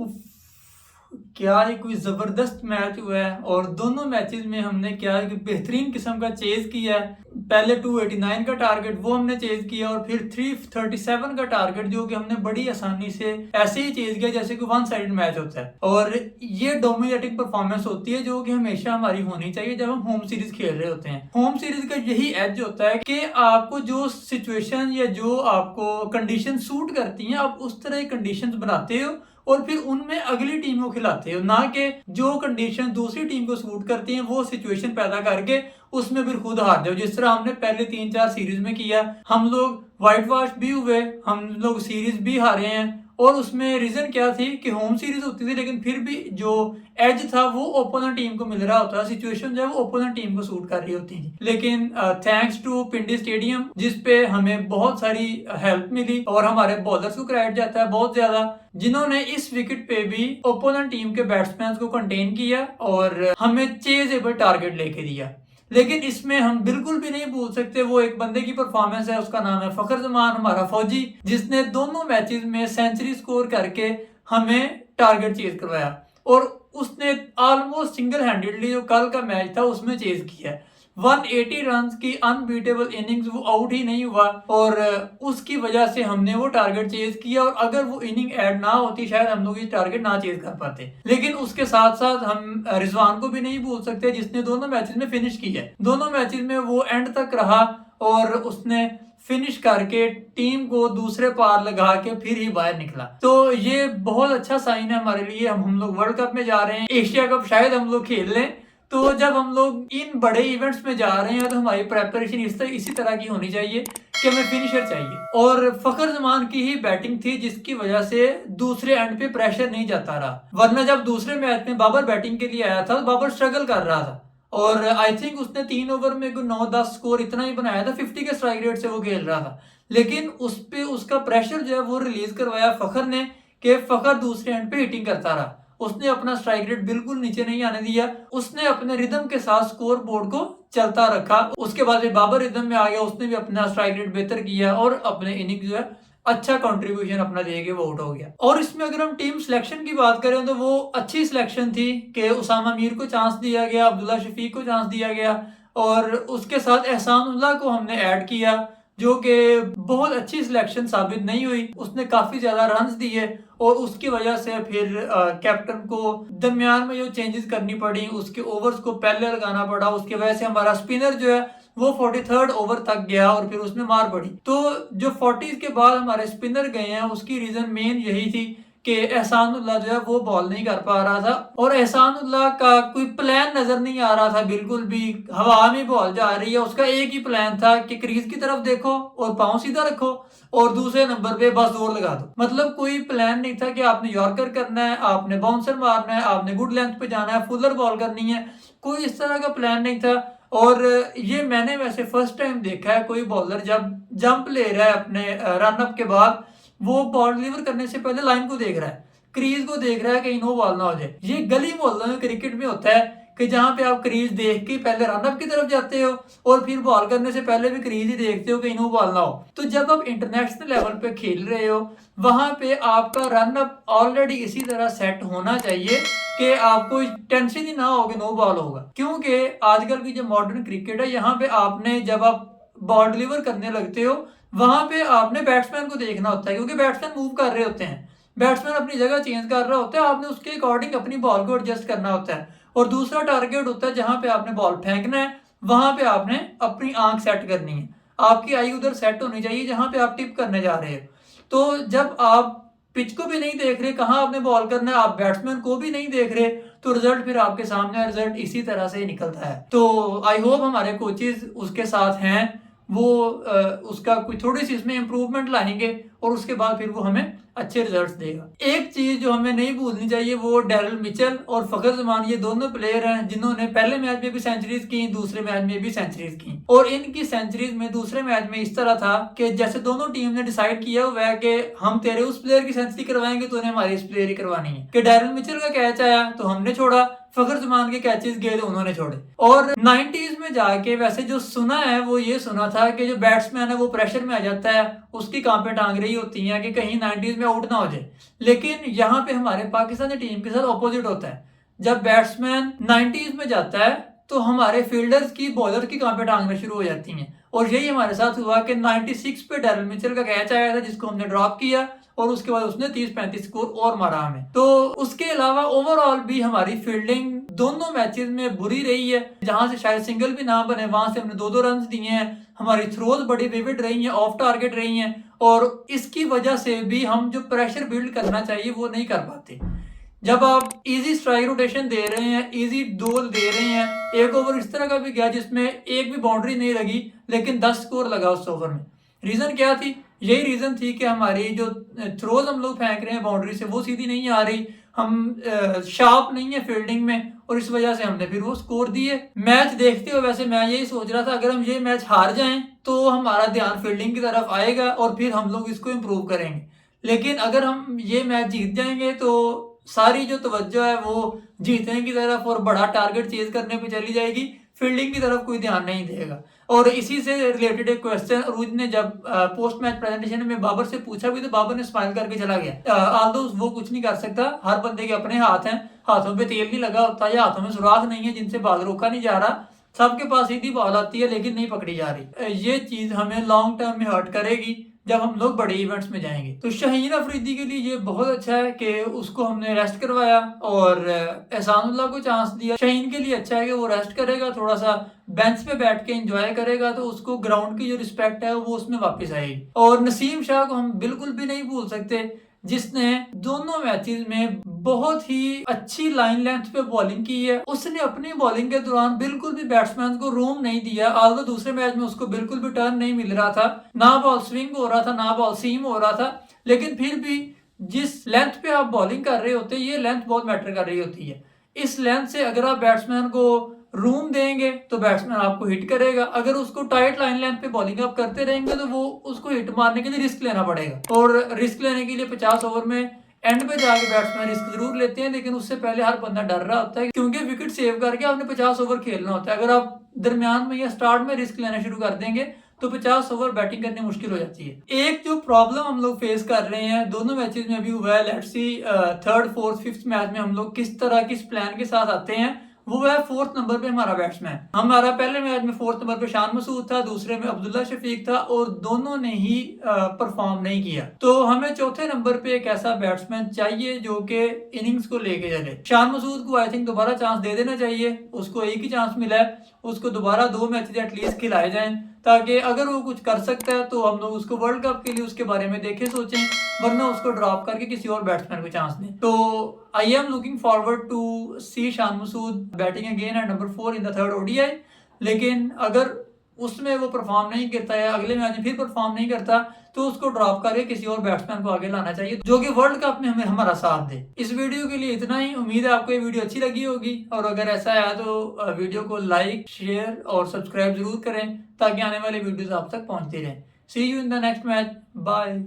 उफ, क्या ही कोई ज़बरदस्त मैच हुआ है और दोनों मैचेस में हमने क्या है कि बेहतरीन किस्म का चेज़ किया है। पहले 289 का टारगेट वो हमने चेज़ किया और फिर 337 का टारगेट जो कि हमने बड़ी आसानी से ऐसे ही चेज़ किया जैसे कि वन साइडेड मैच होता है। और ये डोमिनेटिंग परफॉर्मेंस होती है जो कि हमेशा हमारी होनी चाहिए जब हम होम सीरीज खेल रहे होते हैं। होम सीरीज का यही एज होता है कि आपको जो सिचुएशन या जो आपको कंडीशन सूट करती हैं आप उस तरह की कंडीशंस बनाते हो और फिर उनमें अगली टीम को खिलाते हो, ना कि जो कंडीशन दूसरी टीम को सूट करती हैं वो सिचुएशन पैदा करके उसमें फिर खुद हार जाओ, जिस तरह हमने पहले 3-4 सीरीज में किया। हम लोग व्हाइट वॉश भी हुए, हम लोग सीरीज भी हारे हैं और उसमें रीजन क्या थी कि होम सीरीज होती थी लेकिन फिर भी जो एज था वो ओपोनेंट टीम को मिल रहा होता, सिचुएशन जो है वो ओपोनेंट टीम को सूट कर रही होती थी। लेकिन थैंक्स टू पिंडी स्टेडियम जिसपे हमें बहुत सारी हेल्प मिली और हमारे बॉलर्स को क्रेडिट जाता है बहुत ज्यादा, जिन्होंने इस विकेट पे भी ओपोनेंट टीम के बैट्समैन को कंटेन किया और हमें चेजेबल टारगेट लेके दिया। लेकिन इसमें हम बिल्कुल भी नहीं भूल सकते वो एक बंदे की परफॉर्मेंस है, उसका नाम है फखर जमान, हमारा फौजी, जिसने दोनों मैचेस में सेंचुरी स्कोर करके हमें टारगेट चेज करवाया और उसने ऑलमोस्ट सिंगल हैंडेडली जो कल का मैच था उसमें चेज किया। 180 रन की अनबीटेबल इनिंग्स, वो आउट ही नहीं हुआ और उसकी वजह से हमने वो टारगेट चेज किया और अगर वो इनिंग ऐड ना होती शायद हम लोग ये टारगेट ना चेज कर पाते। लेकिन उसके साथ साथ हम रिजवान को भी नहीं भूल सकते जिसने दोनों मैचेस में फिनिश की है। दोनों मैचेस में वो एंड तक रहा और उसने फिनिश करके टीम को दूसरे पार लगा के फिर ही बाहर निकला। तो ये बहुत अच्छा साइन है हमारे लिए। हम लोग वर्ल्ड कप में जा रहे हैं, एशिया कप शायद हम लोग खेल लें, तो जब हम लोग इन बड़े इवेंट्स में जा रहे हैं तो हमारी प्रेपरेशन इसी तरह की होनी चाहिए कि हमें फिनिशर चाहिए। और फखर जमान की ही बैटिंग थी जिसकी वजह से दूसरे एंड पे प्रेशर नहीं जाता रहा, वरना जब दूसरे मैच में बाबर बैटिंग के लिए आया था तो बाबर स्ट्रगल कर रहा था और आई थिंक उसने 3 ओवर में 9-10 स्कोर इतना ही बनाया था, 50 के स्ट्राइक रेट से वो खेल रहा था। लेकिन उस पे उसका प्रेशर जो है वो रिलीज करवाया फखर ने कि फखर दूसरे एंड पे हिटिंग करता रहा, उसने अपना स्ट्राइक रेट बिल्कुल नीचे नहीं आने दिया, उसने अपने रिदम के साथ स्कोर बोर्ड को चलता रखा। उसके बाद बाबर रिदम में आ गया, उसने भी अपना स्ट्राइक रेट बेहतर किया और अपने इनिंग जो है अच्छा कंट्रीब्यूशन अपना देके वो आउट हो गया। और इसमें अगर हम टीम सिलेक्शन की बात करें तो वो अच्छी सिलेक्शन थी कि उसामा मीर को चांस दिया गया, अब्दुल्ला शफीक को चांस दिया गया और उसके साथ एहसानुल्लाह को हमने ऐड किया जो कि बहुत अच्छी सिलेक्शन साबित नहीं हुई। उसने काफी ज्यादा रन्स दिए और उसकी वजह से फिर कैप्टन को दरमियान में जो चेंजेस करनी पड़ी, उसके ओवर्स को पहले लगाना पड़ा, उसकी वजह से हमारा स्पिनर जो है वो 43rd ओवर तक गया और फिर उसमें मार पड़ी। तो जो 40s के बाद हमारे स्पिनर गए हैं उसकी रीजन मेन यही थी कि एहसानुल्लाह जो है वो बॉल नहीं कर पा रहा था और एहसानुल्लाह का कोई प्लान नजर नहीं आ रहा था बिल्कुल भी, हवा में बॉल जा रही है। उसका एक ही प्लान था कि क्रीज की तरफ देखो और पांव सीधा रखो और दूसरे नंबर पे बस जोर लगा दो। मतलब कोई प्लान नहीं था कि आपने यॉर्कर करना है, आपने बाउंसर मारना है, आपने गुड लेंथ पे जाना है, फुलर बॉल करनी है, कोई इस तरह का प्लान नहीं था। और ये मैंने वैसे फर्स्ट टाइम देखा है कोई बॉलर जब जंप ले रहा है अपने रन अप के बाद वो बॉल डिलीवर करने से पहले लाइन को देख रहा है, क्रीज को देख रहा है कहीं नो बॉल ना हो जाए। ये गली मोहल्लों में क्रिकेट में होता है कि जहां पे आप क्रीज देख के पहले रन अप की तरफ जाते हो और फिर बॉल करने से पहले भी क्रीज ही देखते हो कहीं नो बॉल ना हो। तो जब आप इंटरनेशनल लेवल पे खेल रहे हो वहां पे आपका रन अप ऑलरेडी इसी तरह सेट होना चाहिए कि आपको टेंशन ही ना हो कि नो बॉल होगा, क्योंकि आजकल की जो मॉडर्न क्रिकेट है यहाँ पे आपने जब आप बॉल डिलीवर करने लगते हो वहां पे आपने बैट्समैन को देखना होता है क्योंकि बैट्समैन मूव कर रहे होते हैं, बैट्समैन अपनी जगह चेंज कर रहा होता है, आपने उसके अकॉर्डिंग अपनी बॉल को एडजस्ट करना होता है। और दूसरा टारगेट होता है जहां पे आपने बॉल फेंकना है वहां पे आपने अपनी आंख सेट करनी है, आपकी आई उधर सेट होनी चाहिए जहां पे आप टिप करने जा रहे हो। तो जब आप पिच को भी नहीं देख रहे कहाँ आपने बॉल करना है, आप बैट्समैन को भी नहीं देख रहे, तो रिजल्ट फिर आपके सामने रिजल्ट इसी तरह से निकलता है। तो आई होप हमारे कोचेज उसके साथ हैं, वो उसका कोई थोड़ी सी इसमें इंप्रूवमेंट लाएंगे और उसके बाद फिर वो हमें अच्छे रिजल्ट्स देगा। एक चीज जो हमें नहीं भूलनी चाहिए वो डेरिल मिचेल और फखर जमान, ये दोनों प्लेयर हैं जिन्होंने पहले मैच में भी सेंचुरीज की, दूसरे मैच में भी सेंचुरीज की। और इनकी सेंचुरीज में दूसरे मैच में इस तरह था कि जैसे दोनों टीम ने डिसाइड किया हुआ है कि हम तेरे उस प्लेयर की सेंचुरी करवाएंगे, तूने हमारी इस प्लेयर की करवानी है। कि डेरिल मिचेल का कैच आया तो हमने छोड़ा, फखर जमान के कैचेस गए तो उन्होंने छोड़े। और 90s में जाके वैसे जो सुना है वो ये सुना था कि जो बैट्समैन है वो प्रेशर में आ जाता है, उसकी कांपे टांग रही रही होती हैं कि कहीं 90s में आउट ना हो जाए, लेकिन यहाँ पे हमारे पाकिस्तानी टीम के साथ ऑपोजिट होता है। जब बैट्समैन 90s में जाता है तो हमारे फील्डर्स की बॉलर की कांपे टांगना शुरू हो जाती हैं, और यही हमारे साथ हुआ कि 96 पे डैरेल मिचेल का कैच आया था जिसको हमने ड्रॉप किया, और उसके बाद उसने 30-35 स्कोर और मारा हमें। तो उसके अलावा ओवरऑल भी हमारी फील्डिंग दोनों मैचेस में बुरी रही है, जहां से शायद सिंगल भी ना बने वहां से हमने 2-2 रन दिए हैं। हमारी थ्रोज बड़ी विविड रही हैं, ऑफ टारगेट रही हैं, और इसकी वजह से भी हम जो प्रेशर बिल्ड करना चाहिए वो नहीं कर पाते। जब आप इजी स्ट्राइक रोटेशन दे रहे हैं, इजी डोल दे रहे हैं, एक ओवर इस तरह का भी गया जिसमें एक भी बाउंड्री नहीं लगी लेकिन 10 स्कोर लगा उस ओवर में। रीजन क्या थी? यही रीजन थी कि हमारी जो थ्रोज हम लोग फेंक रहे हैं बाउंड्री से वो सीधी नहीं आ रही, हम शार्प नहीं है फील्डिंग में, और इस वजह से हमने फिर वो स्कोर दिए। मैच देखते हुए वैसे मैं यही सोच रहा था अगर हम ये मैच हार जाएं तो हमारा ध्यान फील्डिंग की तरफ आएगा और फिर हम लोग इसको इम्प्रूव करेंगे, लेकिन अगर हम ये मैच जीत जाएंगे तो सारी जो तवज्जो है वो जीतने की तरफ और बड़ा टारगेट चेज करने पे चली जाएगी, फील्डिंग की तरफ कोई ध्यान नहीं देगा। और इसी से रिलेटेड एक क्वेश्चन अरूज ने जब पोस्ट मैच प्रेजेंटेशन में बाबर से पूछा भी तो बाबर ने स्माइल करके चला गया। आल्दो वो कुछ नहीं कर सकता, हर बंदे के अपने हाथ हैं, हाथों पे तेल नहीं लगा होता या हाथों में सुराख नहीं है जिनसे बॉल रोका नहीं जा रहा, सबके पास सीधी बॉल आती है लेकिन नहीं पकड़ी जा रही। ये चीज हमें लॉन्ग टर्म में हर्ट करेगी जब हम लोग बड़े इवेंट्स में जाएंगे। तो शाहीन अफरीदी के लिए ये बहुत अच्छा है कि उसको हमने रेस्ट करवाया और एहसानुल्लाह को चांस दिया। शाहीन के लिए अच्छा है कि वो रेस्ट करेगा, थोड़ा सा बेंच पे बैठ के एंजॉय करेगा, तो उसको ग्राउंड की जो रिस्पेक्ट है वो उसमें वापस आएगी। और नसीम शाह को हम बिल्कुल भी नहीं भूल सकते जिसने दोनों मैचेस में बहुत ही अच्छी लाइन लेंथ पे बॉलिंग की है। उसने अपनी बॉलिंग के दौरान बिल्कुल भी बैट्समैन को रूम नहीं दिया, आल्दो दूसरे मैच में उसको बिल्कुल भी टर्न नहीं मिल रहा था, ना बॉल स्विंग हो रहा था ना बॉल सीम हो रहा था, लेकिन फिर भी जिस लेंथ पे आप बॉलिंग कर रहे होते ये लेंथ बहुत मैटर कर रही होती है। इस लेंथ से अगर आप बैट्समैन को रूम देंगे तो बैट्समैन आपको हिट करेगा, अगर उसको टाइट लाइन लेंथ पे बॉलिंग आप करते रहेंगे तो वो उसको हिट मारने के लिए रिस्क लेना पड़ेगा, और रिस्क लेने के लिए 50 ओवर में एंड पे जाके बैट्समैन रिस्क जरूर लेते हैं, लेकिन उससे पहले हर बंदा डर रहा होता है क्योंकि विकेट सेव करके आपने 50 ओवर खेलना होता है। अगर आप दरमियान में या स्टार्ट में रिस्क लेना शुरू कर देंगे तो 50 ओवर बैटिंग करनी मुश्किल हो जाती है। एक जो प्रॉब्लम हम लोग फेस कर रहे हैं दोनों मैचेस में अभी हुआ है, let's see third fourth fifth match में हम लोग किस तरह किस प्लान के साथ आते हैं, वो है 4th नंबर पे हमारा बैट्समैन। हमारा पहले मैच में 4th नंबर पे शान मसूद था, दूसरे में अब्दुल्ला शफीक था, और दोनों ने ही परफॉर्म नहीं किया। तो हमें चौथे नंबर पे एक ऐसा बैट्समैन चाहिए जो कि इनिंग्स को लेके चले। शान मसूद को आई थिंक दोबारा चांस दे देना चाहिए, उसको एक ही चांस मिला है, उसको दोबारा 2 मैचेस एटलीस्ट खिलाए जाएं ताकि अगर वो कुछ कर सकता है तो हम लोग उसको वर्ल्ड कप के लिए उसके बारे में देखें सोचें, वरना उसको ड्रॉप करके किसी और बैट्समैन को चांस दें। तो I am looking forward to see Shan Masood batting again at number 4 in the third ODI, लेकिन अगर उसमें वो परफॉर्म नहीं करता है, अगले मैच में फिर परफॉर्म नहीं करता, तो उसको ड्रॉप करके किसी और बैट्समैन को आगे लाना चाहिए जो कि वर्ल्ड कप में हमें हमारा साथ दे। इस वीडियो के लिए इतना ही, उम्मीद है आपको ये वीडियो अच्छी लगी होगी, और अगर ऐसा है तो वीडियो को लाइक शेयर और सब्सक्राइब जरूर करें ताकि आने वाले वीडियोस आप तक पहुंचते रहें। See you in the next match, bye.